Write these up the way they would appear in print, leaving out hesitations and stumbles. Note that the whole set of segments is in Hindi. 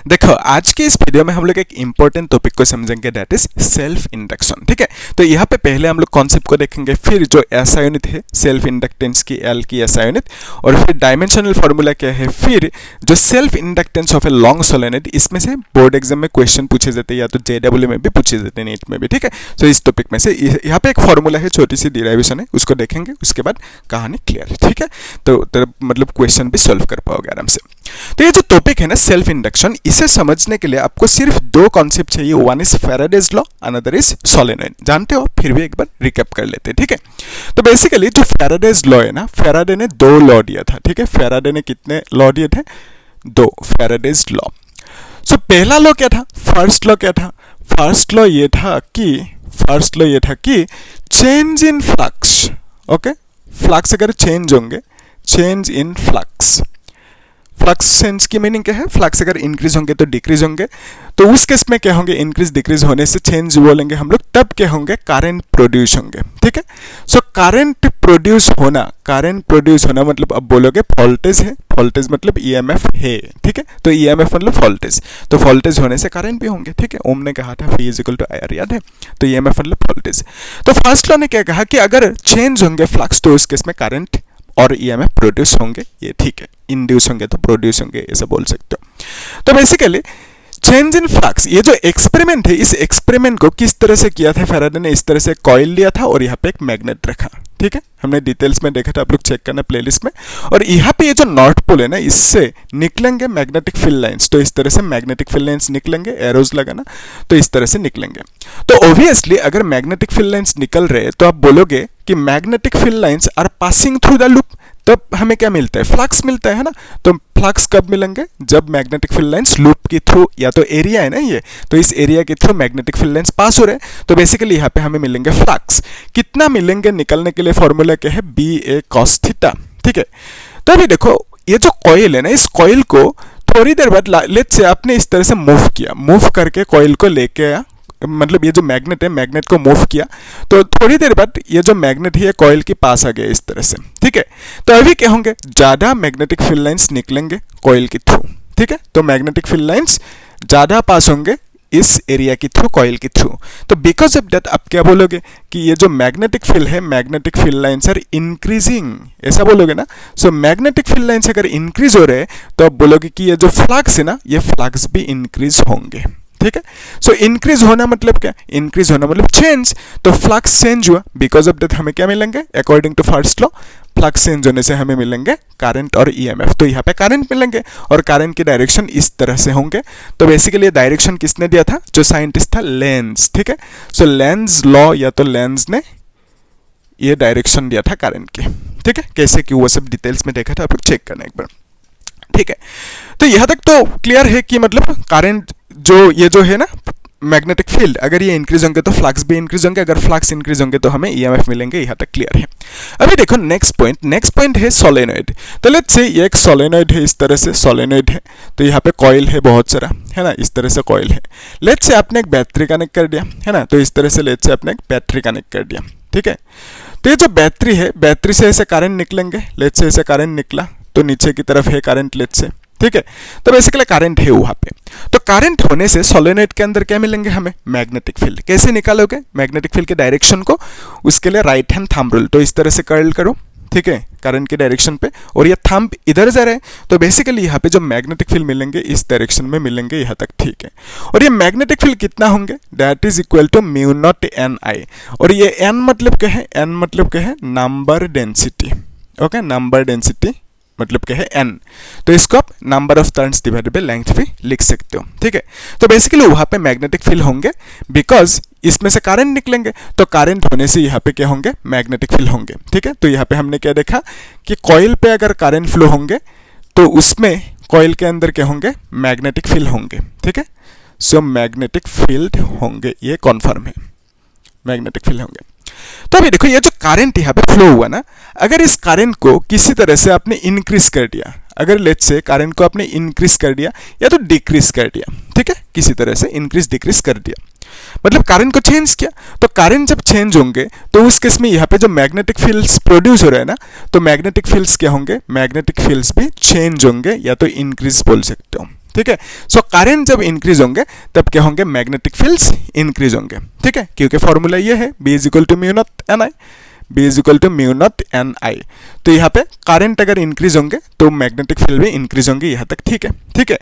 देखो आज के इस वीडियो में हम लोग एक इंपॉर्टेंट टॉपिक को समझेंगे, दैट इज सेल्फ इंडक्शन। ठीक है, तो यहाँ पे पहले हम लोग कॉन्सेप्ट को देखेंगे, फिर जो एसआई यूनिट है सेल्फ इंडक्टेंस की एल की एसआई यूनिट, और फिर डायमेंशनल फार्मूला क्या है, फिर जो self inductance of a long solenoid, इसमें से बोर्ड एग्जाम में क्वेश्चन पूछे जाते हैं या तो जेडब्ल्यू में भी पूछे जाते हैं, नीट में भी। ठीक है, तो इस टॉपिक में से यहाँ पे एक फॉर्मूला है, छोटी सी डिराइवेशन है, उसको देखेंगे, उसके बाद कहानी क्लियर है। ठीक है, तो मतलब क्वेश्चन भी सॉल्व कर पाओगे आराम से। तो ये जो टॉपिक है ना सेल्फ इंडक्शन, इसे समझने के लिए आपको सिर्फ दो कॉन्सेप्ट चाहिए, one is Faraday's law, another is solenoid. जानते हो, फिर भी एक बार रिकैप कर लेते हैं। ठीक है, तो बेसिकली जो फैराडेज लॉ है ना, फैराडे ने दो लॉ दिया था। ठीक है, फैराडे ने कितने लॉ दिए थे? दो, फैराडेज लॉ। सो पहला लॉ क्या था? फर्स्ट लॉ क्या था? फर्स्ट लॉ ये था कि change in flux, okay, flux अगर चेंज होंगे, change in flux, flux change की मीनिंग क्या है? फ्लक्स अगर इंक्रीज होंगे तो डिक्रीज होंगे, तो उस केस में क्या होंगे? इंक्रीज डिक्रीज होने से चेंज बोलेंगे हम लोग, तब क्या होंगे? करंट प्रोड्यूस होंगे। ठीक है, सो करंट प्रोड्यूस होना मतलब अब बोलोगे वोल्टेज है, वोल्टेज मतलब ईएमएफ है। ठीक है, तो ईएमएफ मतलब वोल्टेज, तो वोल्टेज होने से करंट भी होंगे। ठीक है, ओम ने कहा था V is equal to IR, याद है? तो ईएमएफ मतलब वोल्टेज। तो फर्स्ट लॉ ने क्या कहा कि अगर चेंज होंगे फ्लक्स तो उस केस में करंट और ईएमएफ प्रोड्यूस होंगे, ये ठीक है, इंड्यूस होंगे तो प्रोड्यूस होंगे, ऐसा बोल सकते हो। तो बेसिकली चेंज इन फ्लक्स, ये जो एक्सपेरिमेंट है, इस एक्सपेरिमेंट को किस तरह से किया था फैराडे ने? इस तरह से कॉइल लिया था और यहाँ पे एक मैग्नेट रखा। ठीक है, हमने डिटेल्स में देखा था, आप लोग चेक करना प्लेलिस्ट में। और यहाँ पे ये जो नॉर्थ पोल है ना, इससे निकलेंगे मैग्नेटिक फील्ड लाइंस, तो इस तरह से मैग्नेटिक फील्ड लाइंस निकलेंगे, एरोज लगाना, तो इस तरह से निकलेंगे। तो ऑब्वियसली अगर मैग्नेटिक फील्ड लाइंस निकल रहे तो आप बोलोगे कि magnetic field lines are passing through the loop, तब हमें क्या मिलता है? फ्लक्स मिलता है ना। तो फ्लक्स कब मिलेंगे? जब मैग्नेटिक फील्ड लाइंस लूप के थ्रू, या तो एरिया है ना ये, तो इस एरिया के through magnetic field lines pass हो रहे हैं, तो बेसिकली यहाँ पे हमें मिलेंगे फ्लक्स। कितना मिलेंगे निकलने के लिए? फॉर्मूला क्या है? BA cos theta. ठीक है, तो अभी देखो ये जो कॉइल है ना, इस कॉइल को थोड़ी देर बाद लेट्स से आपने इस तरह से मूव किया, मूव करके कॉइल को लेके आया, मतलब ये जो मैग्नेट है, मैग्नेट को मूव किया, तो थोड़ी देर बाद ये जो मैग्नेट है ये कॉइल के पास आ गया इस तरह से। ठीक है, तो अभी क्या होंगे? ज्यादा मैग्नेटिक फील्ड लाइंस निकलेंगे कॉइल के थ्रू। ठीक है, तो मैग्नेटिक फील्ड लाइंस ज्यादा पास होंगे इस एरिया के थ्रू, कॉइल के थ्रू। तो बिकॉज ऑफ दैट आप क्या बोलोगे कि ये जो मैग्नेटिक फील्ड है, magnetic field lines are increasing, ऐसा बोलोगे ना। सो मैग्नेटिक फील्ड लाइंस अगर इंक्रीज हो रहे हैं तो आप बोलोगे कि ये जो फ्लक्स है ना, ये फ्लक्स भी इंक्रीज होंगे। ठीक है, सो इंक्रीज होना मतलब क्या? इंक्रीज होना मतलब चेंज, तो फ्लक्स चेंज हुआ, बिकॉज ऑफ दैट हमें क्या मिलेंगे? According to first law, flux change होने से हमें मिलेंगे करंट और ईएमएफ। तो यहाँ पे करंट मिलेंगे और करंट की डायरेक्शन इस तरह से होंगे। तो बेसिकली ये डायरेक्शन किसने दिया था? जो साइंटिस्ट था, लेंज। ठीक है, सो लेंज लॉ या तो लेंज ने ये डायरेक्शन दिया था करंट की। ठीक है, कैसे कि वो सब डिटेल्स में देखा था, आप लोग चेक करना एक बार। ठीक है, तो यहाँ तक तो क्लियर है कि मतलब करंट जो ये जो है ना मैग्नेटिक फील्ड, अगर ये इंक्रीज होंगे तो फ्लक्स भी इंक्रीज होंगे, अगर फ्लक्स इंक्रीज होंगे तो हमें ईएमएफ मिलेंगे। यहाँ तक क्लियर है। अभी देखो नेक्स्ट पॉइंट है सोलेनोइड। तो लेट्स से ये एक सोलेनोइड है, इस तरह से सोलेनोइड है, तो यहाँ पे कॉइल है बहुत सारा, है ना, इस तरह से कॉइल है। लेट्स से आपने एक बैटरी कनेक्ट कर दिया, है ना, तो इस तरह से लेट्स से आपने एक बैटरी कनेक्ट कर दिया। ठीक है, तो ये जो बैटरी है, बैटरी से ऐसे करंट निकलेंगे, लेट्स से ऐसे करंट निकला तो नीचे की तरफ है करंट, लेट्स से। ठीक है, तो बेसिकली करंट है वहां पे। तो करंट होने से सोलेनोइड के अंदर क्या मिलेंगे हमें? Magnetic field. कैसे निकालोगे मैग्नेटिक फील्ड के डायरेक्शन को? उसके लिए राइट हैंड थंब रूल, तो इस तरह से कर्ल करो। ठीक है, करंट के डायरेक्शन पे, और ये थंब इधर जा रहा है, तो बेसिकली यहाँ पे जो मैग्नेटिक फील्ड मिलेंगे इस डायरेक्शन में मिलेंगे, यहाँ तक ठीक है। और ये मैग्नेटिक फील्ड कितना होंगे? That is equal to mu naught NI। और ये N मतलब क्या है? N मतलब क्या है? Number density. Okay, number density मतलब क्या है? N। तो इसको आप number of turns divided by length भी लिख सकते हो। ठीक है, तो बेसिकली वहां पे मैग्नेटिक फील्ड होंगे, बिकॉज इसमें से करंट निकलेंगे, तो करंट होने से यहाँ पे क्या होंगे? मैग्नेटिक फील्ड होंगे। ठीक है, तो यहाँ पे हमने क्या देखा कि कॉइल पे अगर करंट फ्लो होंगे तो उसमें कॉइल के अंदर क्या होंगे? मैग्नेटिक फील्ड होंगे। ठीक है, सो मैग्नेटिक फील्ड होंगे, ये कॉन्फर्म है, मैग्नेटिक फील्ड होंगे। तो अभी देखो ये जो करंट यहाँ पे फ्लो हुआ ना, अगर इस करंट को किसी तरह से आपने इंक्रीज कर दिया, अगर लेट्स से करंट को आपने इंक्रीज कर दिया या तो डिक्रीज कर दिया, ठीक है, किसी तरह से इंक्रीज डिक्रीज कर दिया, मतलब करंट को चेंज किया, तो करंट जब चेंज होंगे तो उस केस में यहाँ पे जो मैग्नेटिक फील्ड्स प्रोड्यूस हो रहे हैं ना, तो मैग्नेटिक फील्ड्स क्या होंगे? मैग्नेटिक फील्ड्स भी चेंज होंगे या तो इंक्रीज बोल सकते हो। ठीक है। सो करंट जब इंक्रीज होंगे तब क्या होंगे, मैग्नेटिक फील्ड्स इंक्रीज होंगे, ठीक है, क्योंकि फॉर्मूला ये है B is equal to mu not N I, B is equal to mu not N I. तो यहाँ पे करंट अगर इंक्रीज होंगे तो मैग्नेटिक फील्ड भी इंक्रीज होंगे, यहाँ तक ठीक है, ठीक है।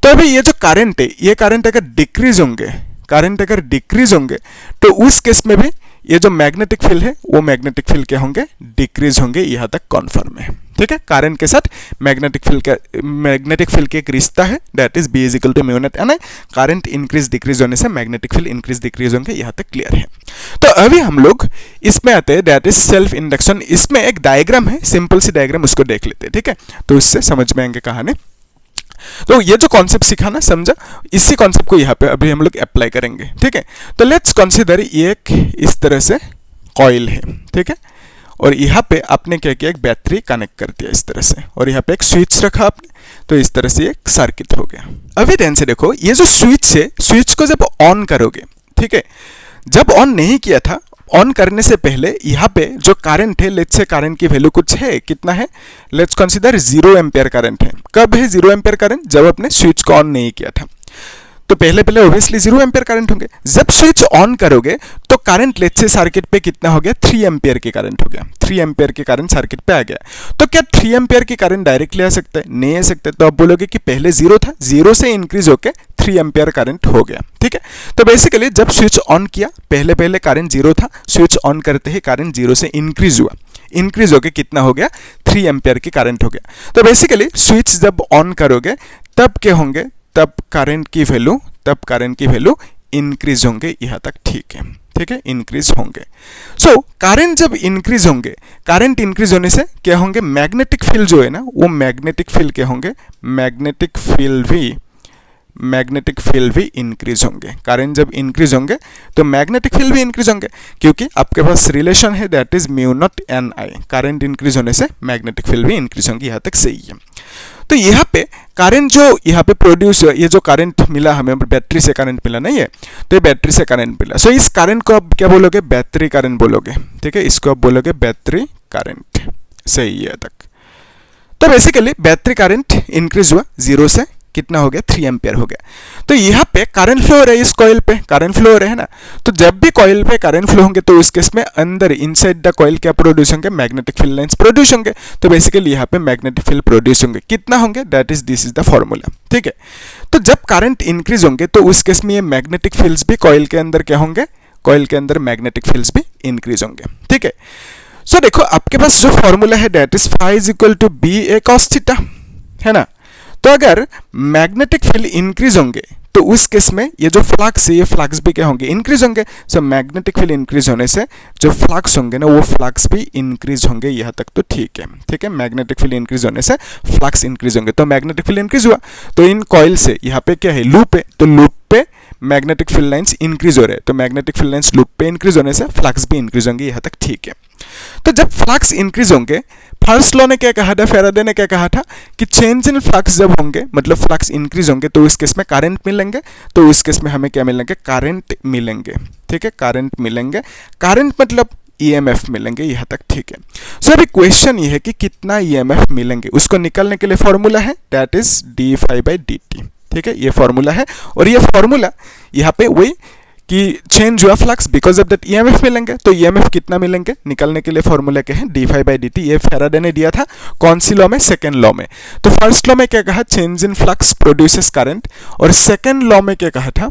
तो अभी ये जो करंट है, ये करंट अगर डिक्रीज होंगे, करंट अगर डिक्रीज होंगे तो उस केस में भी ये जो मैग्नेटिक फील्ड है वो मैग्नेटिक फील्ड क्या होंगे, डिक्रीज होंगे, यहाँ तक कन्फर्म है, ठीक है। करंट के साथ मैग्नेटिक फील्ड का एक रिश्ता है, that is B is equal to mu not N I. Current increase decrease होने से मैग्नेटिक फील्ड इंक्रीज डिक्रीज होंगे, यहाँ तक क्लियर है। तो अभी हम लोग इसमें आते हैं, दैट इज सेल्फ इंडक्शन। इसमें एक डायग्राम है, सिंपल सी डायग्राम, उसको देख लेते हैं, ठीक है, तो इससे समझ में आएंगे कहानी। तो ये जो कॉन्सेप्ट सीखा ना, समझा, इसी कॉन्सेप्ट को यहाँ पे अभी हम लोग अप्लाई करेंगे, ठीक है। तो लेट्स कंसीडर ये एक इस तरह से कॉइल है, ठीक है, और यहाँ पे आपने क्या किया, एक बैटरी कनेक्ट कर दिया इस तरह से, और यहाँ पे एक स्विच रखा आपने, तो इस तरह से एक सर्किट हो गया। अभी ध्यान से देखो, ये जो स्विच है, स्विच को जब ऑन करोगे, ठीक है, जब ऑन नहीं किया था, ऑन करने से पहले यहाँ पे जो करंट है, लेट्स से करंट की वैल्यू कुछ है, कितना है, लेट्स कंसीडर 0 एम्पियर करंट है। कब है 0 एम्पियर करंट, जब आपने स्विच को ऑन नहीं किया था, तो पहले पहले ऑब्वियसली 0 एम्पियर करंट होंगे। जब स्विच ऑन करोगे तो करंट लेट्स से सर्किट पे कितना हो गया, 3 एम्पियर की करंट हो गया, 3 एम्पियर की करंट सर्किट पे आ गया। तो क्या 3 एम्पियर की करंट डायरेक्टली आ सकता है, नहीं आ सकता। तो आप बोलोगे कि पहले 0 था, 0 से इंक्रीज होके 3 एम्पियर करंट हो गया, ठीक है। तो बेसिकली जब स्विच ऑन किया, पहले पहले करंट 0 था, स्विच ऑन करते ही करंट 0 से इंक्रीज हुआ, इंक्रीज होके कितना हो गया, 3 एम्पियर की करंट हो गया। तो बेसिकली स्विच जब ऑन करोगे तब क्या होंगे, तब करंट की वैल्यू इंक्रीज होंगे, यहाँ तक ठीक है, ठीक है, इंक्रीज होंगे। सो करंट जब इंक्रीज होंगे, करंट इंक्रीज होने से क्या होंगे, मैग्नेटिक फील्ड जो है ना, वो मैग्नेटिक फील्ड क्या होंगे, मैग्नेटिक फील्ड भी इंक्रीज होंगे। करंट जब इंक्रीज होंगे तो मैग्नेटिक फील्ड भी इंक्रीज होंगे, क्योंकि आपके पास रिलेशन है, that is mu naught N I. Current increase होने से मैग्नेटिक फील्ड भी इंक्रीज होंगे, यहाँ तक सही है। तो यहाँ पे करंट जो यहाँ पे प्रोड्यूस, ये जो करंट मिला हमें, बैटरी से करंट मिला नहीं है, तो ये बैटरी से करंट मिला। सो इस करंट को आप क्या बोलोगे, बैटरी करंट बोलोगे, ठीक है, इसको आप बोलोगे बैटरी करंट, सही है तक। तो बेसिकली बैटरी करंट इंक्रीज हुआ, 0 से कितना हो गया, 3 एम्पियर हो गया। तो यहाँ पे करंट फ्लो हो रहा है, इस कॉइल पे करंट फ्लो हो रहा है ना, तो जब भी कॉइल पे करंट फ्लो होंगे तो उस केस में अंदर इनसाइड द कॉइल क्या प्रोड्यूस होंगे, मैग्नेटिक फील्ड लाइंस प्रोड्यूस होंगे। तो बेसिकली यहाँ पे मैग्नेटिक फील्ड प्रोड्यूस होंगे, कितना होंगे, that is this is the formula, ठीक है। तो जब करंट इंक्रीज होंगे तो उस केस में ये मैग्नेटिक फील्ड्स भी कॉइल के अंदर क्या होंगे, कॉइल के अंदर मैग्नेटिक फील्ड्स भी इंक्रीज होंगे, ठीक है। सो देखो आपके पास जो फॉर्मूला है, that is phi is equal to BA cos theta, है ना। तो अगर मैग्नेटिक फील्ड इंक्रीज होंगे तो उस केस में ये जो फ्लक्स है, ये फ्लक्स भी क्या होंगे, इंक्रीज होंगे। सो मैग्नेटिक फील्ड इंक्रीज होने से जो फ्लक्स होंगे ना, वो फ्लक्स भी इंक्रीज होंगे, यहाँ तक तो ठीक है, ठीक है। मैग्नेटिक फील्ड इंक्रीज होने से फ्लक्स इंक्रीज होंगे, तो मैग्नेटिक फील्ड इंक्रीज हुआ, तो इन कॉइल से यहाँ पे क्या है, लूप है, तो लूप पे मैग्नेटिक फील्ड लाइंस इंक्रीज हो रहे हैं, तो मैग्नेटिक फील्ड लाइंस लूप पे इंक्रीज होने से फ्लक्स भी इंक्रीज होंगे, यहाँ तक ठीक है। तो जब फ्लक्स इंक्रीज होंगे, फर्स्ट लॉ ने क्या कहा था, फैराडे ने क्या कहा था कि चेंज इन फ्लक्स जब होंगे, मतलब फ्लक्स इंक्रीज होंगे, तो इस केस में करंट मिलेंगे, तो इस केस में हमें क्या मिलेंगे, करंट मिलेंगे, ठीक है, करंट मिलेंगे। करंट मतलब EMF मिलेंगे, यहाँ तक ठीक है। सो अभी क्वेश्चन ये है कि कितना EMF मिलेंगे, उसको निकालने के लिए फॉर्मूला है, दैट इज d∅dt, ठीक है, ये फॉर्मूला है। और ये फॉर्मूला यहाँ पे वही कि चेंज हुआ flux, because of that EMF मिलेंगे, तो EMF कितना मिलेंगे, निकालने के लिए फॉर्मूला क्या है, d∅dt। ये फैराडे ने दिया था कौन सी लॉ में, सेकेंड लॉ में। तो फर्स्ट लॉ में क्या कहा, change in flux produces current, और सेकेंड लॉ में क्या कहा था,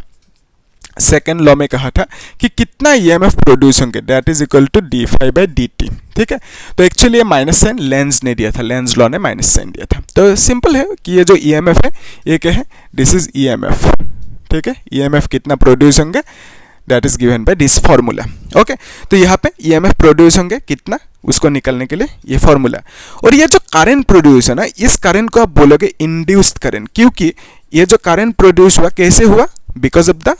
सेकेंड लॉ में कहा था कि कितना EMF प्रोड्यूस होंगे, that is equal to d∅dt, ठीक है। तो एक्चुअली ये माइनस साइन लेंज ने दिया था, लेंज लॉ ने माइनस साइन दिया था। तो सिंपल है कि ये जो EMF है, ये क्या है, दिस इज EMF, ठीक है। EMF कितना प्रोड्यूस होंगे, that is given by this formula, okay. तो यहाँ पे EMF प्रोड्यूस होंगे कितना, उसको निकालने के लिए ये फॉर्मूला। और ये जो करंट प्रोड्यूस है ना, इस करंट को आप बोलोगे इंड्यूस्ड करंट, क्योंकि ये जो करंट प्रोड्यूस हुआ कैसे हुआ, because of the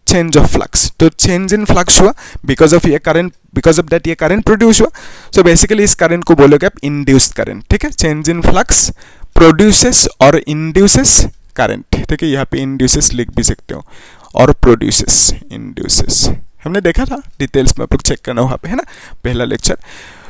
change of flux. तो चेंज इन फ्लक्स हुआ बिकॉज ऑफ ये करंट, बिकॉज ऑफ दैट ये करंट प्रोड्यूस हुआ। सो बेसिकली इस करंट को बोलोगे आप इंड्यूस्ड करंट, ठीक है। चेंज इन फ्लक्स प्रोड्यूसेस और इंड्यूसेस करंट, ठीक है, यहाँ पे इंड्यूसेस लिख भी सकते हो, और प्रोड्यूसेस, इंड्यूसेस हमने देखा था डिटेल्स में, आप लोग चेक करना वहाँ पे, है ना, पहला लेक्चर।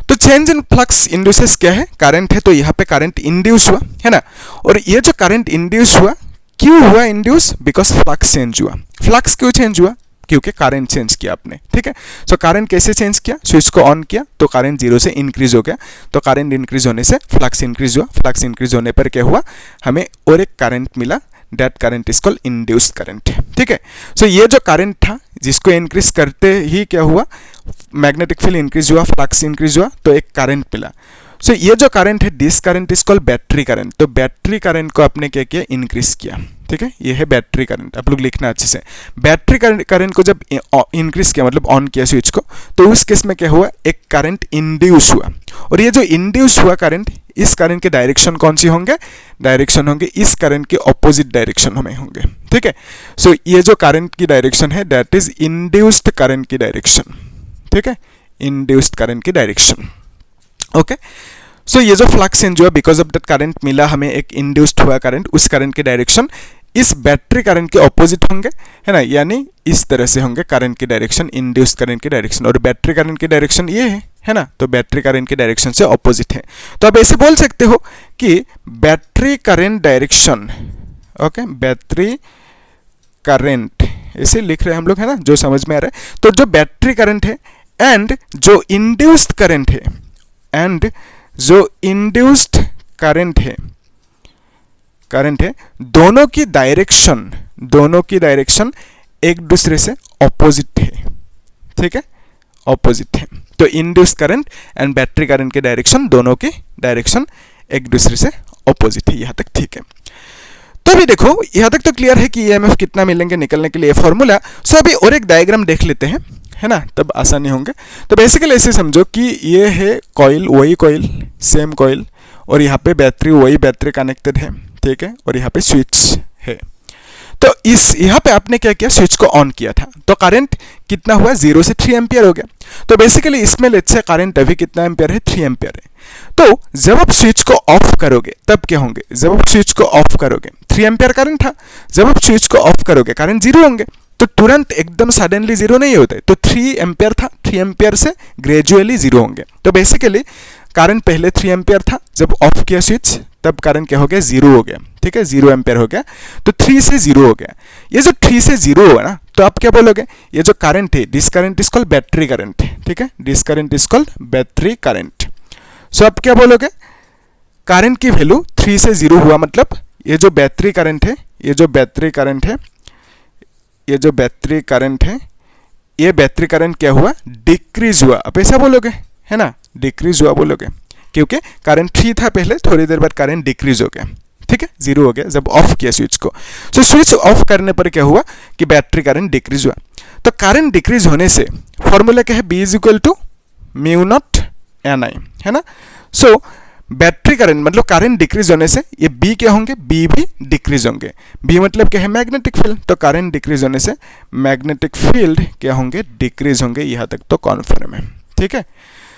तो चेंज इन फ्लक्स इंड्यूसेस क्या है, करंट है, तो यहाँ पे करंट इंड्यूस हुआ, है ना। और ये जो करंट इंड्यूस हुआ क्यों हुआ इंड्यूस? बिकॉज फ्लक्स चेंज हुआ। फ्लक्स क्यों चेंज हुआ? क्योंकि करंट चेंज किया आपने, ठीक है। सो करंट कैसे चेंज किया? स्विच को ऑन किया तो करंट 0 से इंक्रीज हो गया, तो करंट इंक्रीज होने से फ्लक्स इंक्रीज हुआ, फ्लक्स इंक्रीज होने पर क्या हुआ? हमें और एक करंट मिला, that current is called induced current, ठीक है। सो ये जो करंट था जिसको इंक्रीज करते ही क्या हुआ? मैग्नेटिक फील्ड इंक्रीज हुआ, फ्लक्स इंक्रीज हुआ, तो एक करंट मिला। सो ये जो करंट है, this current is called battery current. तो बैटरी करंट को आपने क्या किया? इंक्रीज किया, ठीक है। ये है बैटरी करंट, आप लोग लिखना अच्छे से। बैटरी करंट को जब इंक्रीज किया मतलब ऑन किया स्विच को, तो उस केस में क्या हुआ? एक करंट इंड्यूस हुआ, और ये जो इंड्यूस हुआ करंट, इस करंट के डायरेक्शन कौन सी होंगे? डायरेक्शन होंगे इस करंट के ऑपोजिट डायरेक्शन में होंगे, ठीक है। सो ये जो करंट की डायरेक्शन है दैट इज इंड्यूस्ड करंट की डायरेक्शन, ठीक है, इंड्यूस्ड करंट की डायरेक्शन, ओके। सो ये जो फ्लक्स चेंज हुआ बिकॉज ऑफ दैट करंट मिला हमें, एक इंड्यूस्ड हुआ करंट, उस करंट के डायरेक्शन इस बैटरी करंट के ऑपोजिट होंगे, है ना, यानी इस तरह से होंगे करंट की डायरेक्शन, इंड्यूस्ड करंट की डायरेक्शन, और बैटरी करंट की डायरेक्शन ये है ना, तो बैटरी करंट की डायरेक्शन से ऑपोजिट है। तो आप ऐसे बोल सकते हो कि battery current direction, okay, battery current ऐसे लिख रहे हैं हम लोग, है ना, जो समझ में आ रहा है। तो जो बैटरी करंट है एंड जो इंड्यूस्ड करंट है, एंड जो इंड्यूस्ड करंट है, दोनों की डायरेक्शन एक दूसरे से ऑपोजिट है, ठीक है, ऑपोजिट है। तो induced current and battery current के डायरेक्शन, दोनों की डायरेक्शन एक दूसरे से ऑपोजिट है। यहां तक ठीक है। तो अभी देखो, यहां तक तो क्लियर है कि ईएमएफ कितना मिलेंगे निकलने के लिए फॉर्मूला। सो अभी और एक डायग्राम देख लेते हैं, है ना, तब आसानी होंगे। तो बेसिकली ऐसे समझो कि ये है कॉइल, वही कॉइल, सेम कॉइल, और यहाँ पे बैटरी, वही बैटरी कनेक्टेड है, ठीक है, और यहाँ पे स्विच है। तो इस यहाँ पे आपने क्या किया? स्विच को ऑन किया था, तो करंट कितना हुआ? 0 से 3 एम्पियर हो गया। तो बेसिकली इसमें लेट्स से करंट अभी कितना एम्पियर है? 3 एम्पियर है। तो जब आप स्विच को ऑफ करोगे तब क्या होंगे? जब आप स्विच को ऑफ करोगे, 3 एम्पियर करंट था, जब आप स्विच को ऑफ करोगे करंट 0 होंगे। तो तुरंत एकदम सडनली 0 नहीं होते, तो 3 एम्पियर था, 3 एम्पियर से ग्रेजुअली 0 होंगे। तो बेसिकली करंट पहले 3 एम्पियर था, जब ऑफ किया स्विच तब करंट क्या हो गया? 0 हो गया, ठीक है, 0 एम्पियर हो गया। तो 3 से 0 हो गया। ये जो 3 से 0 हुआ ना, तो आप क्या बोलोगे? ये जो करंट है, this current is called battery current, ठीक है, this current is called battery current. So आप क्या बोलोगे? करंट की वैल्यू 3 से 0 हुआ, मतलब ये जो बैटरी करंट है, ये जो बैटरी करंट है, ये जो बैटरी करंट है, ये बैटरी करंट क्या हुआ? डिक्रीज हुआ। आप ऐसा बोलोगे, है ना, डिक्रीज हुआ बोलोगे, क्योंकि करंट 3 था पहले, थोड़ी देर बाद करंट डिक्रीज हो गया, ठीक है, 0 हो गया जब ऑफ किया स्विच को। सो स्विच ऑफ करने पर क्या हुआ कि बैटरी करंट डिक्रीज हुआ। तो करंट डिक्रीज होने से फॉर्मूला क्या है? B is equal to mu naught Ni, है ना। सो बैटरी करंट मतलब करंट डिक्रीज होने से ये B क्या होंगे? B भी डिक्रीज होंगे। B मतलब क्या है? Magnetic field. तो करंट डिक्रीज होने से मैग्नेटिक फील्ड क्या होंगे? डिक्रीज होंगे। यहां तक तो कॉन्फर्म है, ठीक है।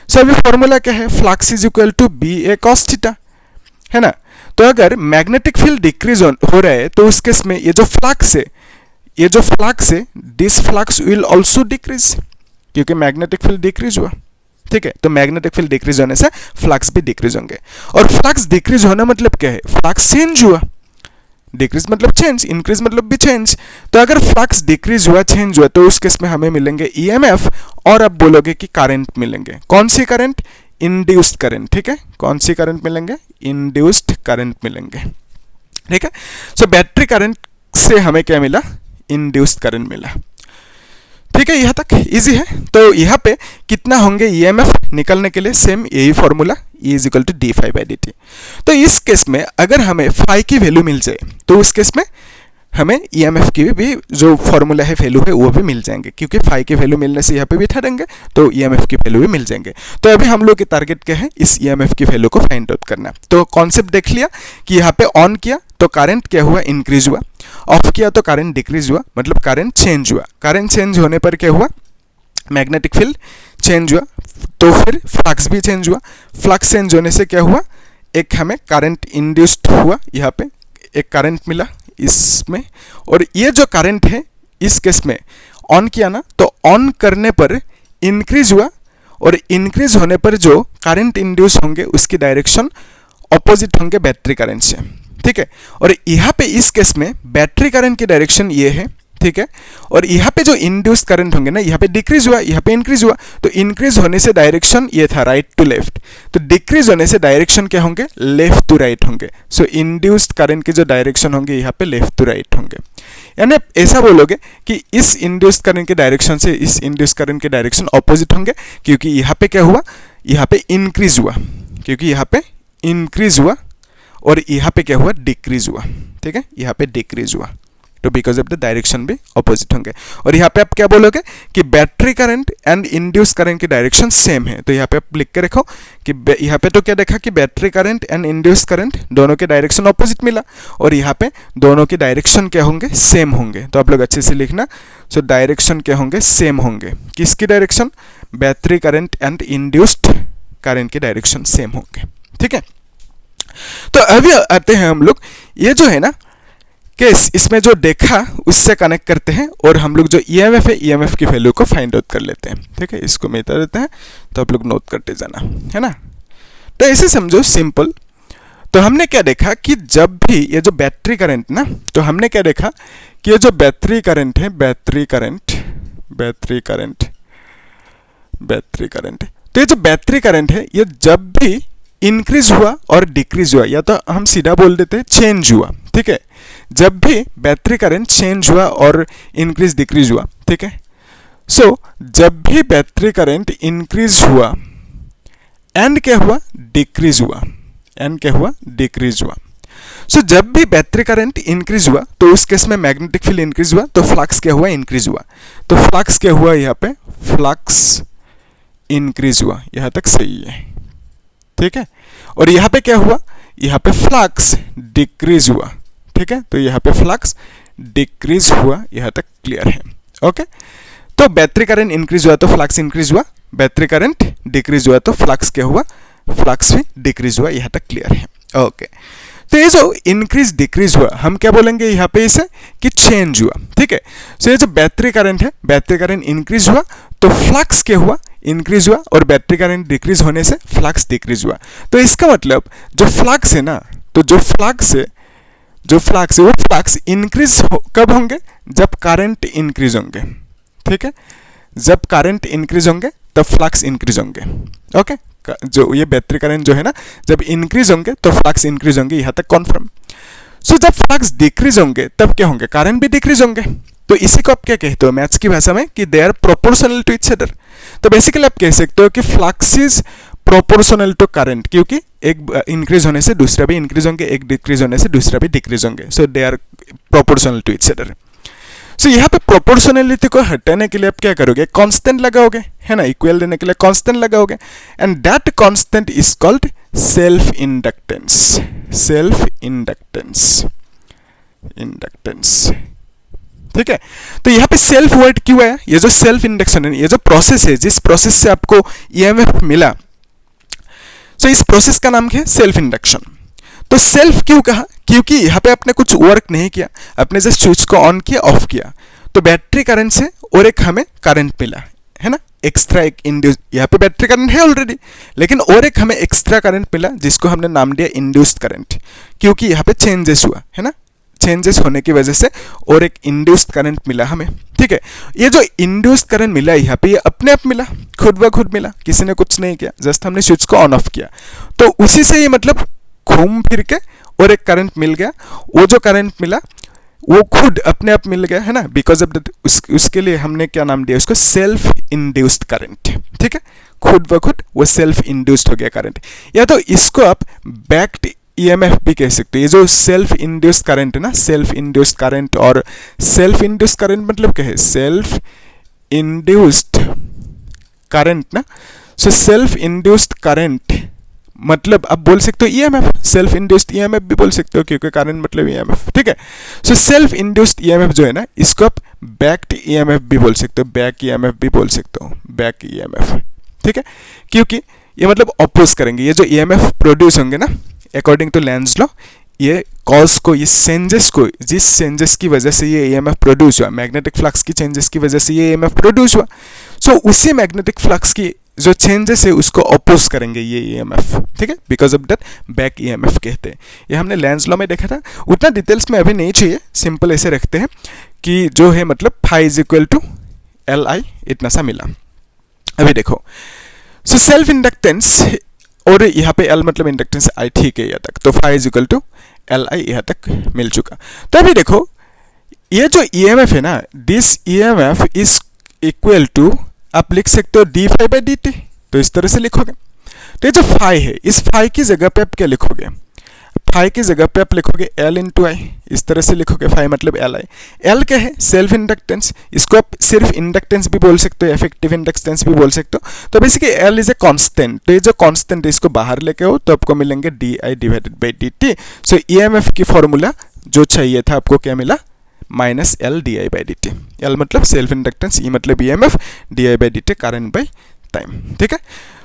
सो अभी फॉर्मूला क्या है? Flux is equal to BA cos theta, है ना। तो अगर मैग्नेटिक फील्ड डिक्रीज हो रहा है तो उस केस में ये जो फ्लक्स है, this flux will also decrease, क्योंकि मैग्नेटिक फील्ड डिक्रीज हुआ, ठीक है। तो मैग्नेटिक फील्ड डिक्रीज होने से फ्लक्स भी डिक्रीज होंगे। और फ्लक्स डिक्रीज होना मतलब क्या है? फ्लक्स चेंज हुआ। डिक्रीज मतलब चेंज, इंक्रीज मतलब भी चेंज। तो अगर फ्लक्स डिक्रीज हुआ, चेंज हुआ, तो उस केस में हमें मिलेंगे ईएमएफ, और अब बोलोगे कि करंट मिलेंगे। कौन सी करंट? इंड्यूस्ड करंट, ठीक है। कौन सी करंट मिलेंगे? इंड्यूस्ड करंट मिलेंगे, ठीक है। सो बैटरी करंट से हमें क्या मिला? इंड्यूस्ड करंट मिला, ठीक है। यहाँ तक इजी है। तो यहाँ पे कितना होंगे ईएमएफ निकलने के लिए? सेम यही formula, E is equal to d∅dt। तो इस केस में अगर हमें फाई की वैल्यू मिल जाए तो उस केस में हमें ईएमएफ की भी जो फॉर्मूला है, वैल्यू है, वो भी मिल जाएंगे, क्योंकि फाई की वैल्यू मिलने से यहाँ पे भी ठहरेंगे, तो ईएमएफ की वैल्यू भी मिल जाएंगे। तो अभी हम लोग की टारगेट क्या है? इस ईएमएफ की वैल्यू को फाइंड आउट करना। तो कॉन्सेप्ट देख लिया कि यहाँ पे ऑन किया तो करंट क्या हुआ? इंक्रीज हुआ। ऑफ किया तो करंट डिक्रीज हुआ, मतलब करंट चेंज हुआ। करंट चेंज होने पर क्या हुआ? मैग्नेटिक फील्ड चेंज हुआ, तो फिर फ्लक्स भी चेंज हुआ। फ्लक्स चेंज होने से क्या हुआ? एक हमें करंट इंड्यूस्ड हुआ, यहाँ पे एक करंट मिला इसमें। और ये जो करंट है इस केस में ऑन किया ना, तो ऑन करने पर इंक्रीज हुआ, और इंक्रीज होने पर जो करंट इंड्यूस होंगे उसकी डायरेक्शन ऑपोजिट होंगे बैटरी करंट से, ठीक है। और यहाँ पे इस केस में बैटरी करंट की डायरेक्शन ये है, ठीक है। और यहाँ पे जो इंड्यूस करंट होंगे ना, यहाँ पे डिक्रीज हुआ, यहाँ पे इंक्रीज हुआ, तो इंक्रीज होने से डायरेक्शन ये था राइट टू लेफ्ट, तो डिक्रीज होने से डायरेक्शन क्या होंगे, लेफ्ट टू राइट होंगे। सो इंड्यूस्ड करंट के जो डायरेक्शन होंगे यहाँ पे लेफ्ट टू राइट होंगे। यानी ऐसा बोलोगे कि इस इंड्यूस्ड करंट के डायरेक्शन से इस इंड्यूस्ड करंट के डायरेक्शन ऑपोजिट होंगे, क्योंकि यहाँ पे क्या हुआ, यहाँ पे इंक्रीज हुआ, क्योंकि यहाँ पे इंक्रीज हुआ और यहाँ पे क्या हुआ, डिक्रीज हुआ, ठीक है, यहाँ पे डिक्रीज हुआ, तो बिकॉज ऑफ द डायरेक्शन भी ऑपोजिट होंगे। और यहाँ पे आप क्या बोलोगे कि battery current and induce current की डायरेक्शन सेम है, तो यहाँ पे आप लिख के रखो कि यहाँ पे तो क्या देखा कि battery current and induce current दोनों के डायरेक्शन ऑपोजिट मिला, और यहाँ पे दोनों की डायरेक्शन क्या होंगे, सेम होंगे। तो आप लोग अच्छे से लिखना, सो डायरेक्शन क्या होंगे, सेम होंगे। किसकी direction, battery current and induced current की डायरेक्शन सेम होंगे, ठीक है। तो अभी आते हैं हम लोग, ये जो है ना केस, इसमें जो देखा उससे कनेक्ट करते हैं और हम लोग जो ईएमएफ है, ईएमएफ की वैल्यू को फाइंड आउट कर लेते हैं, ठीक है। इसको मिलता रहते हैं, तो आप लोग नोट करते जाना, है ना। तो ऐसे समझो सिंपल। तो हमने क्या देखा कि जब भी ये जो बैटरी करंट ना, तो हमने क्या देखा कि ये जो बैटरी करंट है, बैटरी करंट, तो ये जो बैटरी करंट है, ये जब भी इंक्रीज हुआ और डिक्रीज हुआ, या तो हम सीधा बोल देते हैं चेंज हुआ, ठीक है। जब भी बैटरी करंट चेंज हुआ और इंक्रीज डिक्रीज हुआ, ठीक है। सो जब भी बैटरी करंट इंक्रीज हुआ एंड क्या हुआ, डिक्रीज हुआ, एंड क्या हुआ, डिक्रीज हुआ। सो जब भी बैटरी करंट इंक्रीज हुआ, तो उस केस में मैग्नेटिक फील्ड इंक्रीज हुआ, तो फ्लक्स क्या हुआ, इंक्रीज हुआ। तो फ्लक्स क्या हुआ, यहाँ पे फ्लक्स इंक्रीज हुआ, यहाँ तक सही है, ठीक है। और यहाँ पे क्या हुआ, यहाँ पे फ्लक्स डिक्रीज हुआ, ठीक है। तो यहाँ पे फ्लक्स डिक्रीज हुआ, यहाँ तक क्लियर है, ओके। तो बैटरी करंट इंक्रीज हुआ तो फ्लक्स इंक्रीज हुआ, बैटरी करंट डिक्रीज हुआ तो फ्लक्स क्या हुआ, फ्लक्स भी डिक्रीज हुआ, यहाँ तक क्लियर है, ओके। तो ये जो इंक्रीज डिक्रीज हुआ, हम क्या बोलेंगे यहाँ पे इसे कि चेंज हुआ, ठीक है। सो ये जो बैटरी करंट है, बैटरी करंट इंक्रीज हुआ तो फ्लक्स क्या हुआ, इंक्रीज हुआ, और बैटरी करंट डिक्रीज होने से फ्लक्स डिक्रीज हुआ। तो इसका मतलब जो फ्लक्स है ना, तो जो फ्लक्स है वो फ्लक्स इंक्रीज कब होंगे, जब करंट इंक्रीज होंगे, ठीक है। जब करंट इंक्रीज होंगे तब फ्लक्स इंक्रीज होंगे, ओके। जो ये बैटरी करंट जो है ना, जब इंक्रीज होंगे तो फ्लक्स इंक्रीज होंगे, यहाँ तक कॉन्फर्म। सो जब फ्लक्स डिक्रीज होंगे तब क्या होंगे, करंट भी डिक्रीज होंगे। तो इसी को आप क्या कहते हो मैथ्स की भाषा में कि they are proportional to each other. तो बेसिकली आप कह सकते हो कि flux is proportional to current, क्योंकि एक इंक्रीज होने से दूसरा भी इंक्रीज होंगे, एक डिक्रीज होने से दूसरा भी डिक्रीज होंगे। So they are proportional to each other. So यहाँ पे प्रोपोर्शनलिटी को हटाने के लिए आप क्या करोगे, कांस्टेंट लगाओगे, है ना, इक्वल देने के लिए कांस्टेंट लगाओगे, and that constant is called self inductance. Self inductance, ठीक है। तो यहाँ पे सेल्फ वर्ड क्यों है, ये जो सेल्फ इंडक्शन है, ये जो प्रोसेस है, जिस प्रोसेस से आपको ईएमएफ मिला, तो इस प्रोसेस का नाम क्या है, सेल्फ इंडक्शन। तो सेल्फ क्यों कहा, क्योंकि यहाँ पे आपने कुछ वर्क नहीं किया, आपने जस्ट स्विच को ऑन किया, ऑफ किया, तो बैटरी करंट से और एक हमें करंट मिला, है ना, एक्स्ट्रा एक इंड्यूस। यहाँ पे बैटरी करंट है ऑलरेडी, लेकिन और एक हमें एक्स्ट्रा करंट मिला, जिसको हमने नाम दिया इंड्यूस्ड करंट, क्योंकि यहाँ पे चेंजेस हुआ, है ना, चेंजेस होने की वजह से और एक इंड्यूस्ड करंट मिला हमें, ठीक है। ये जो इंड्यूस्ड करंट मिला यहाँ पे, ये अपने आप मिला, खुद ब खुद मिला, किसी ने कुछ नहीं किया, जस्ट हमने स्विच को ऑन ऑफ किया, तो उसी से ये मतलब घूम फिर के और एक करंट मिल गया। वो जो करंट मिला वो खुद अपने आप मिल गया, है ना, बिकॉज ऑफ द उसके लिए हमने क्या नाम दिया उसको, सेल्फ इंड्यूस्ड करंट, ठीक है। खुद ब खुद वो सेल्फ इंड्यूस्ड हो गया करंट, या तो इसको आप बैक्ड ईएमएफ भी कह सकते हो। ये जो सेल्फ इंड्यूस्ड करंट है ना, सेल्फ इंड्यूस्ड करंट, और सेल्फ इंड्यूस्ड करंट मतलब क्या है, सेल्फ इंड्यूस्ड करंट ना। सो सेल्फ इंड्यूस्ड करंट मतलब आप बोल सकते हो ईएमएफ, सेल्फ इंड्यूस्ड ईएमएफ भी बोल सकते हो, क्योंकि करंट मतलब ईएमएफ, ठीक है। सो सेल्फ इंड्यूस्ड ईएमएफ जो है ना, इसको आप बैक्ड ईएमएफ भी बोल सकते हो, बैक ईएमएफ भी बोल सकते हो, बैक ईएमएफ, ठीक है, क्योंकि ये मतलब अपोज करेंगे। ये जो ईएमएफ प्रोड्यूस होंगे ना, अकॉर्डिंग टू लेंज लॉ, ये कॉज को, ये चेंजेस को, जिस चेंजेस की वजह से ये ईएमएफ प्रोड्यूस हुआ, मैग्नेटिक फ्लक्स की चेंजेस की वजह से ये ईएमएफ प्रोड्यूस हुआ, सो उसी मैग्नेटिक फ्लक्स की जो चेंजेस है उसको अपोज करेंगे ये ईएमएफ, ठीक है, because of that back EMF कहते हैं। ये हमने लेंज लॉ में देखा था, उतना डिटेल्स में अभी नहीं चाहिए, सिंपल ऐसे रखते हैं कि जो है मतलब phi is equal to L I, इतना सा मिला। अभी देखो, सो सेल्फ इंडक्टेंस, और यहाँ पे एल मतलब इंडक्टेंस आई, ठीक है यहाँ तक, तो phi is equal to L I यहाँ तक मिल चुका। तो अभी देखो ये जो ईएमएफ है ना, this EMF is equal to, आप लिख सकते हो D phi by D T, तो इस तरह से लिखोगे। तो ये जो फाई है, इस फाई की जगह पे आप क्या लिखोगे, फाई की जगह पे आप लिखोगे एल इंटू आई, इस तरह से लिखोगे, फाई मतलब एल आई। एल क्या है, सेल्फ इंडक्टेंस, इसको आप सिर्फ इंडक्टेंस भी बोल सकते हो, इफेक्टिव इंडक्टेंस भी बोल सकते हो। तो basically L is a constant, तो ये जो कांस्टेंट है इसको बाहर लेके आओ तो आपको मिलेंगे D I divided by D T. So EMF की फॉर्मूला जो चाहिए था आपको क्या मिला, minus L D I by D T. L मतलब सेल्फ इंडक्टेंस, ई मतलब EMF, D I by D T current by time, ठीक है।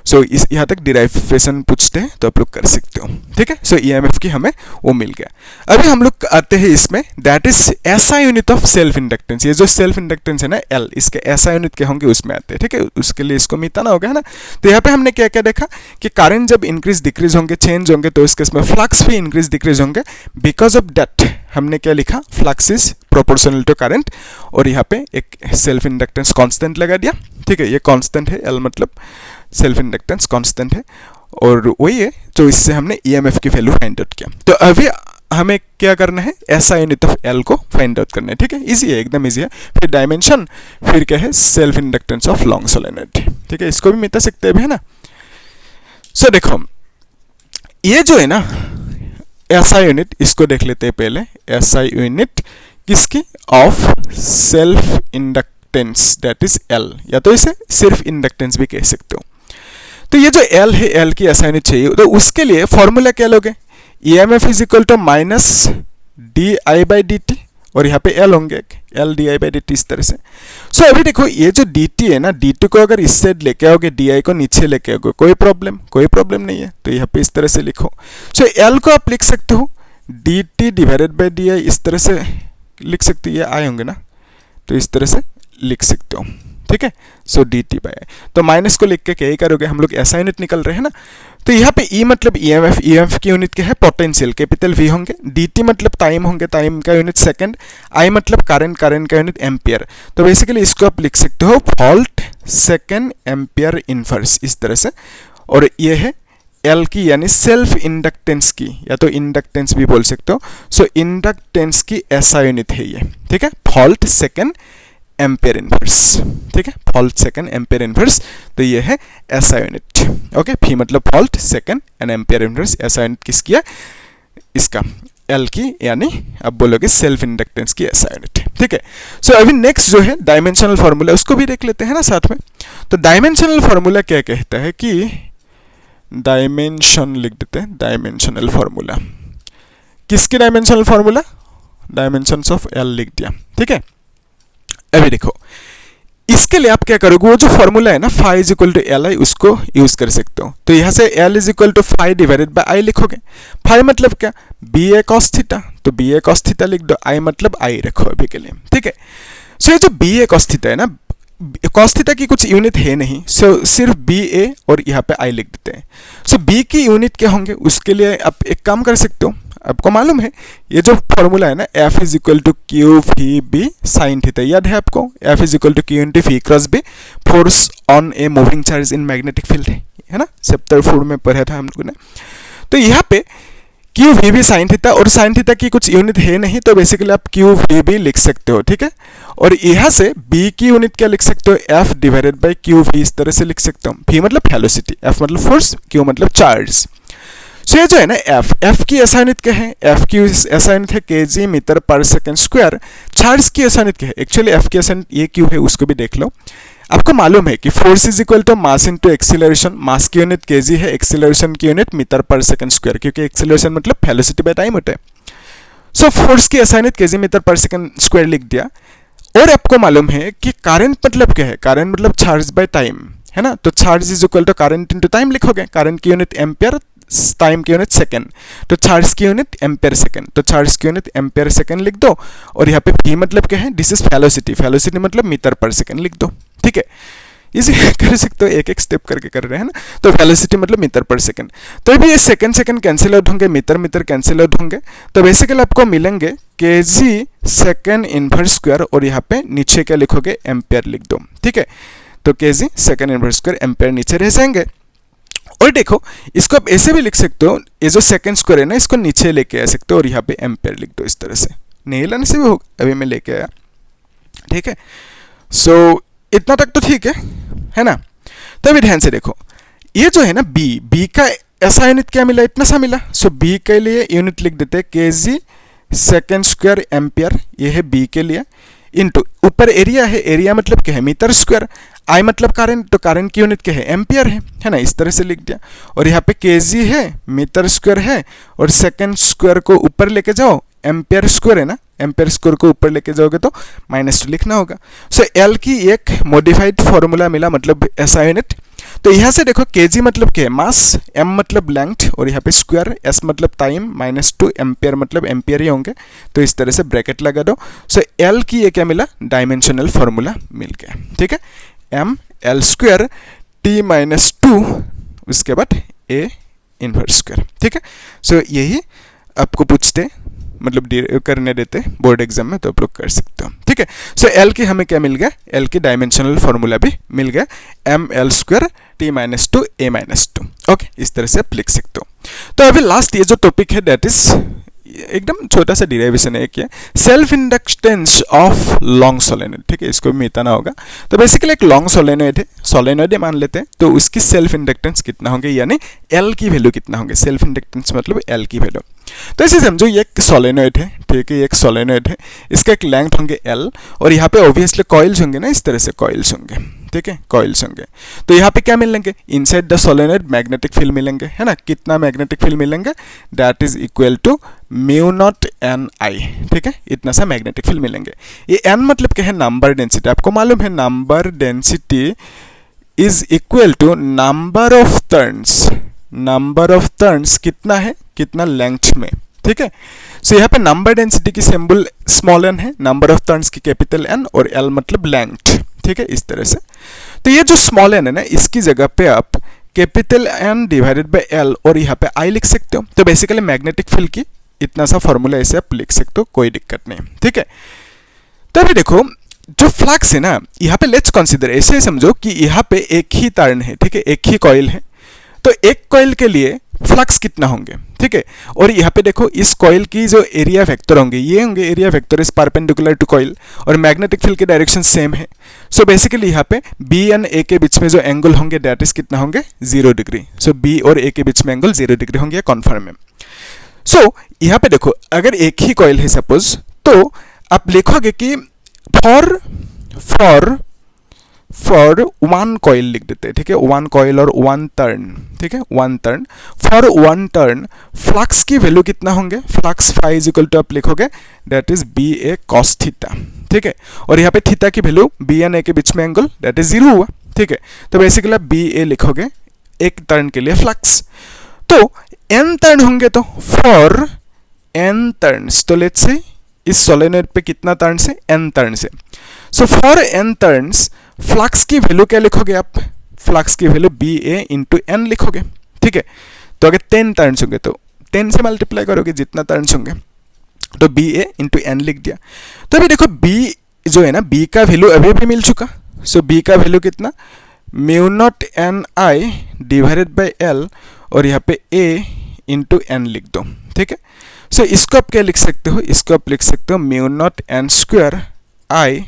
सो इस यहाँ तक डिराइवेशन पूछते हैं तो आप लोग कर सकते हो, ठीक है। सो ईएमएफ की हमें वो मिल गया। अभी हम लोग आते हैं इसमें, that is SI unit of self inductance. ये जो सेल्फ इंडक्टेंस है ना एल, इसके एसआई यूनिट क्या होंगे उसमें आते हैं, ठीक है। उसके लिए इसको मिटाना होगा, है ना। तो यहाँ पे हमने क्या क्या देखा कि करंट जब इंक्रीज डिक्रीज होंगे, चेंज होंगे, तो इसके इसमें फ्लक्स भी इंक्रीज डिक्रीज होंगे। बिकॉज ऑफ दैट हमने क्या लिखा, flux is proportional to current, और यहाँ पे एक सेल्फ इंडक्टेंस कांस्टेंट लगा दिया, ठीक है। ये कांस्टेंट है, एल मतलब सेल्फ इंडक्टेंस कांस्टेंट है, और वही है जो इससे हमने ईएमएफ की वैल्यू फाइंड आउट किया। तो अभी हमें क्या करना है, एसआई यूनिट ऑफ एल को फाइंड आउट करना है, ठीक है। इजी है, एकदम इजी है। फिर डायमेंशन, फिर क्या है, self inductance of long solenoid, ठीक है। इसको भी मिटा सकते हैं, है ना। सो देखो ये जो है ना एसआई यूनिट, इसको देख लेते हैं पहले। एसआई यूनिट किसकी, of self inductance, that is L, या तो इसे सिर्फ इंडक्टेंस भी कह सकते हो। तो ये जो एल है, एल की एसआई यूनिट चाहिए, तो उसके लिए फॉर्मूला क्या लोगे, EMF is equal to minus D I by D T, और यहाँ पे एल होंगे, L D I by D T, इस तरह से। सो अभी देखो ये जो डी टी है ना, डी टी को अगर इस साइड लेके आओगे, डी आई को नीचे लेके आओगे, कोई प्रॉब्लम नहीं है, तो यहाँ पे इस तरह से लिखो। सो एल को आप लिख सकते हो D T divided by D I, इस तरह से लिख सकते हो, ये आई होंगे ना, तो इस तरह से लिख सकते हो, ठीक है। सो डी टी बाई आई, तो माइनस को लिख के क्या ही करोगे, हम लोग ऐसा यूनिट निकल रहे हैं ना। तो यहाँ पे ई मतलब ईएमएफ, ईएमएफ की यूनिट क्या है, पोटेंशियल, कैपिटल वी होंगे। डी मतलब टाइम होंगे, टाइम का यूनिट सेकंड। आई मतलब करंट, करंट का यूनिट एम्पियर। तो बेसिकली इसको आप लिख सकते हो वोल्ट सेकंड एम्पियर इनवर्स, इस तरह से। और ये है एल की यानी सेल्फ इंडक्टेंस की, या तो इंडक्टेंस भी बोल सकते हो। सो इंडक्टेंस की ऐसा यूनिट है ये, ठीक है, वोल्ट सेकंड एम्पियर इनवर्स, ठीक है, वोल्ट सेकंड एम्पियर इनवर्स। तो ये है ऐसा यूनिट, ओके। फी मतलब volt second and ampere inverse, ऐसा यूनिट किसकी है, इसका एल की, यानी आप बोलोगे सेल्फ इंडक्टेंस की ऐसा यूनिट, ठीक है। सो अभी नेक्स्ट जो है डायमेंशनल फार्मूला, उसको भी देख लेते हैं ना साथ में। तो डायमेंशनल फार्मूला क्या कहता है कि, डायमेंशन लिख देते हैं, डायमेंशनल फार्मूला किसकी, dimensional formula dimensions of L लिख दिया, ठीक है। अभी देखो इसके लिए आप क्या करोगे, वो जो फॉर्मूला है ना phi is equal to L I, उसको यूज कर सकते हो। तो यहाँ से L is equal to phi divided by I लिखोगे। फाई मतलब क्या, बी ए कॉस थीटा, तो बी ए कॉस थीटा लिख दो, आई मतलब आई रखो अभी के लिए, ठीक है। सो ये जो बी ए कॉस थीटा है ना, कॉस थीटा की कुछ यूनिट है नहीं, सो सिर्फ बी ए और यहाँ पे आई लिख देते हैं। सो बी की यूनिट क्या होंगे, उसके लिए आप एक काम कर सकते हो, आपको मालूम है ये जो फॉर्मूला है ना, F is equal to Q V B sine theta, याद है आपको, F is equal to Q into V cross B, force on a moving charge in magnetic field, है ना, चैप्टर 4 में पढ़ा था हम लोगों ने। तो यहाँ पे Q V B sine theta, और साइन थीटा की कुछ यूनिट है नहीं, तो बेसिकली आप क्यू वी बी लिख सकते हो, ठीक है। और यहाँ से बी की यूनिट क्या लिख सकते हो, F divided by Q V, इस तरह से लिख सकते हो। वी मतलब वेलोसिटी, एफ मतलब फोर्स, क्यू मतलब चार्ज। सो ये जो है ना एफ की ऐसा यूनिट क्या है, एफ की ऐसा यूनिट है KG meter per second square. Charge की ऐसा यूनिट क्या है, एक्चुअली एफ की ऐसा यूनिट ये क्यू है, उसको भी देख लो। आपको मालूम है कि force is equal to mass into acceleration, mass की यूनिट केजी है, एक्सीलरेशन की unit meter per second square, क्योंकि एक्सीलरेशन मतलब वेलोसिटी बाय टाइम होता है। सो फोर्स की ऐसा unit kg meter per second square लिख दिया। और आपको मालूम है कि करंट मतलब क्या है, करंट मतलब चार्ज बाय टाइम, है ना। तो charge is equal to current into time लिखोगे, करंट की यूनिट एम्पियर, टाइम की यूनिट सेकंड, तो चार्ज की यूनिट एम्पियर सेकंड, तो चार्ज की यूनिट एम्पियर सेकंड लिख दो। और यहाँ पे v मतलब क्या है, दिस इज वेलोसिटी, वेलोसिटी मतलब मीटर पर सेकंड लिख दो, ठीक है। इजी कर सकते हो, एक एक स्टेप करके कर रहे हैं ना। तो वेलोसिटी मतलब मीटर पर सेकंड, तो अभी ये सेकंड सेकंड कैंसिल आउट होंगे, मीटर मीटर कैंसिल आउट होंगे, तो बेसिकली आपको मिलेंगे केजी सेकंड इनवर्स स्क्वायर, और यहाँ पे नीचे क्या लिखोगे, एम्पियर लिख दो, ठीक है। तो KG second inverse square ampere नीचे रह जाएंगे। और देखो इसको आप ऐसे भी लिख सकते हो, ये जो सेकंड स्क्वायर है ना इसको नीचे लेके आ सकते हो और यहाँ पे एम्पियर लिख दो इस तरह से, नहीं लाने से भी होगा, अभी मैं लेके आया, ठीक है। सो इतना तक तो ठीक है ना। तो अभी ध्यान से देखो, ये जो है ना बी का ऐसा यूनिट क्या मिला, इतना सा मिला। सो बी के लिए यूनिट लिख देते हैं केजी सेकंड स्क्वायर एम्पियर, ये है बी के लिए, इनटू ऊपर एरिया है, एरिया मतलब क्या है, मीटर स्क्वायर, आई मतलब करंट, तो करंट की यूनिट क्या है, एम्पियर है ना, इस तरह से लिख दिया। और यहाँ पे केजी है, मीटर स्क्वायर है, और सेकंड स्क्वायर को ऊपर लेके जाओ, एम्पियर स्क्वायर है ना, एम्पियर स्क्वायर को ऊपर लेके जाओगे तो -2 लिखना होगा। सो एल की एक मॉडिफाइड फॉर्मूला मिला, मतलब ऐसा यूनिट। तो यहाँ से देखो केजी मतलब क्या है, मास, एम मतलब लेंथ, और यहाँ पे स्क्वायर, एस मतलब टाइम, -2 एम्पियर मतलब एम्पियर ही होंगे, तो इस तरह से ब्रैकेट लगा दो। सो एल की ये क्या मिला, डायमेंशनल फॉर्मूला मिल गया, ठीक है। एम एल स्क्वायर टी -2, उसके बाद ए इनवर्स स्क्वायर, ठीक है। सो यही आपको पूछते मतलब करने देते बोर्ड एग्जाम में, तो आप लोग कर सकते हो, ठीक है। सो एल की हमें क्या मिल गया, एल की डायमेंशनल फॉर्मूला भी मिल गया, एम एल स्क्वायर टी -2 ए -2, ओके, इस तरह से आप लिख सकते हो। तो अभी लास्ट ये जो टॉपिक है दैट इज एकदम छोटा सा डिराइवेशन है, क्या self inductance of long solenoid, ठीक है, इसको भी मिटाना होगा। तो बेसिकली एक लॉन्ग सोलेनॉइड है, सोलेनॉइड मान लेते हैं, तो उसकी सेल्फ इंडक्टेंस कितना होंगे, यानी एल की वैल्यू कितना होंगे, सेल्फ इंडक्टेंस मतलब एल की वैल्यू। तो ऐसे समझो ये एक सोलेनॉइड है, ठीक है, एक सोलेनॉइड है, इसका एक लेंथ होंगे एल, और यहाँ पे ऑब्वियसली कॉइल्स होंगे ना, इस तरह से कॉइल्स होंगे, ठीक है, कॉइल्स होंगे। तो यहाँ पे क्या मिलेंगे, inside the solenoid magnetic field मिलेंगे, है ना, कितना मैग्नेटिक फील्ड मिलेंगे, that is equal to μ0 Ni, ठीक है, इतना सा मैग्नेटिक फील्ड मिलेंगे। ये n मतलब क्या है, नंबर डेंसिटी, आपको मालूम है number density is equal to number of turns, number of turns कितना है, कितना लेंथ में, ठीक है। सो यहाँ पे नंबर डेंसिटी की सिंबल स्मॉल n है, नंबर ऑफ टर्न्स की कैपिटल N, और L मतलब लेंथ, ठीक है, इस तरह से। तो ये जो स्मॉल n है ना, इसकी जगह पे आप capital N divided by L और यहाँ पे I लिख सकते हो। तो बेसिकली मैग्नेटिक फील्ड की इतना सा फॉर्मूला ऐसे आप लिख सकते हो, कोई दिक्कत नहीं, ठीक है। तो अभी देखो जो फ्लक्स है ना, यहाँ पे लेट्स कंसीडर, ऐसे समझो कि यहाँ पे एक ही टर्न है, ठीक है, एक ही कॉइल है, तो एक कॉइल के लिए फ्लक्स कितना होंगे, ठीक है। और यहाँ पे देखो इस कॉइल की जो एरिया वेक्टर होंगे, ये होंगे area vector is perpendicular to coil, और मैग्नेटिक फील्ड की डायरेक्शन सेम है। सो बेसिकली यहाँ पे बी एंड ए के बीच में जो एंगल होंगे दैट इज कितना होंगे, 0 डिग्री। सो बी और ए के बीच में एंगल 0 डिग्री होंगे, कॉन्फर्म है। सो यहाँ पे देखो अगर एक ही कॉइल है सपोज, तो आप लिखोगे कि फॉर वन कॉइल लिख देते हैं, ठीक है, वन कॉइल और वन टर्न, ठीक है, one turn, for one turn flux की वैल्यू कितना होंगे, flux phi is equal to आप लिखोगे that is B A cos theta, ठीक है। और यहाँ पे थीटा की वैल्यू बी एंड ए के बीच में एंगल दैट इज 0 हुआ, ठीक है। तो बेसिकली आप बी ए लिखोगे एक टर्न के लिए फ्लक्स। तो n टर्न होंगे, तो फॉर n टर्न्स, तो लेट्स से इस सोलेनॉइड पे कितना टर्न है, n टर्न से। So for n turns flux की वैल्यू क्या लिखोगे आप, फ्लक्स की वैल्यू बी ए इंटू एन लिखोगे, ठीक है। तो अगर 10 टर्न्स होंगे तो 10 से मल्टीप्लाई करोगे जितना टर्न्स होंगे, तो बी ए इंटू एन लिख दिया। तो अभी देखो बी जो है ना, बी का वैल्यू अभी भी मिल चुका। सो बी का वैल्यू कितना, μ0 Ni डिवाइडेड बाई एल, और यहाँ पे a इंटू एन लिख दो, ठीक है। सो इसको आप क्या लिख सकते हो, इसको आप लिख सकते हो μ0 n स्क्वायर I,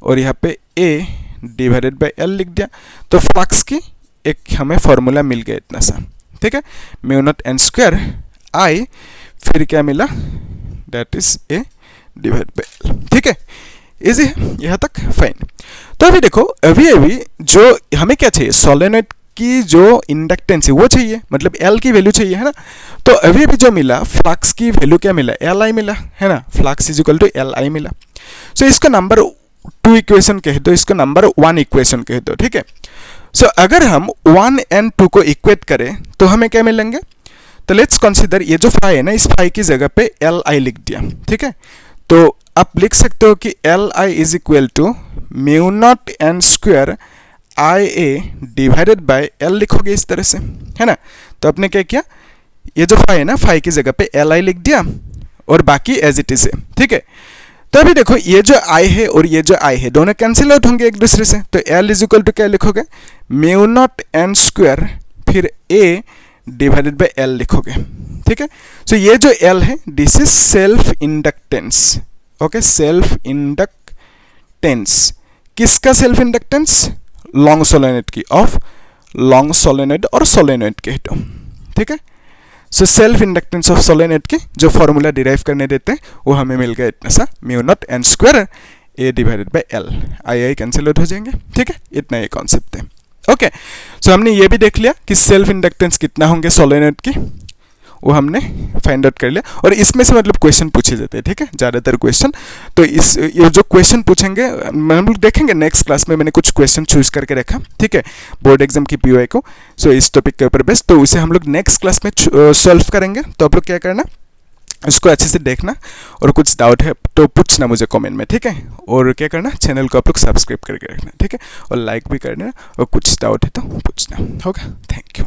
और यहाँ पे a डिवाइडेड बाई एल लिख दिया। तो फ्लक्स की एक हमें फॉर्मूला मिल गया इतना सा, ठीक है, μ0 n स्क्वायर I, फिर क्या मिला, that is a divide by L, ठीक है, इजी है यहाँ तक, फाइन। तो अभी देखो अभी जो हमें क्या चाहिए, सोलेनॉइड की जो इंडक्टेंस है वो चाहिए, मतलब L की वैल्यू चाहिए, है ना। तो अभी जो मिला फ्लक्स की वैल्यू क्या मिला, Li मिला, है ना, flux is equal to Li मिला। सो इसको नंबर 2 इक्वेशन कह दो, इसको नंबर 1 इक्वेशन कह दो, ठीक है। सो अगर हम 1 and 2 को इक्वेट करें तो हमें क्या मिलेंगे, तो लेट्स कंसीडर ये जो फाई है ना, इस फाई की जगह पे Li लिख दिया, ठीक है। तो आप लिख सकते हो कि Li is equal to μ0 n square I A divided by L लिखोगे इस तरह से, है ना। तो आपने क्या किया, ये जो फाई है ना, फाई की जगह पे एल आई लिख दिया और बाकी एज इट इज है, ठीक है। तो अभी देखो ये जो आई है और ये जो आई है दोनों कैंसिल आउट होंगे एक दूसरे से, तो एल इज इक्वल टू क्या लिखोगे, म्यू नॉट एन स्क्वायर फिर ए डिवाइडेड बाय एल लिखोगे, ठीक है। सो ये जो एल है this is self inductance, okay, self inductance. किसका सेल्फ इंडक्टेंस, लॉन्ग सोलेनोइड की, ऑफ लॉन्ग सोलेनोइड और सोलेनोइड के हिटो, ठीक है। So self inductance of solenoid के जो फॉर्मूला डिराइव करने देते हैं वो हमें मिल गया इतना सा, mu not an square A divided by L, I I cancel out हो जाएंगे, ठीक है। इतना ये कॉन्सेप्ट है, ओके। सो हमने ये भी देख लिया कि सेल्फ इंडक्टेंस कितना होंगे सोलेनोइड की, वो हमने फाइंड आउट कर लिया। और इसमें से मतलब क्वेश्चन पूछे जाते हैं, ठीक है, ज़्यादातर क्वेश्चन। तो इस ये जो क्वेश्चन पूछेंगे हम लोग देखेंगे नेक्स्ट क्लास में, मैंने कुछ क्वेश्चन चूज करके रखा, ठीक है, बोर्ड एग्जाम की पीओआई को। सो इस टॉपिक के ऊपर बेस्ट, तो उसे हम लोग नेक्स्ट क्लास में सॉल्व करेंगे। तो आप लोग क्या करना, इसको अच्छे से देखना और कुछ डाउट है तो पूछना मुझे कमेंट में, ठीक है। और क्या करना, चैनल को आप लोग सब्सक्राइब करके रखना, ठीक है, और लाइक भी करना, और कुछ डाउट है तो पूछना होगा। Thank you.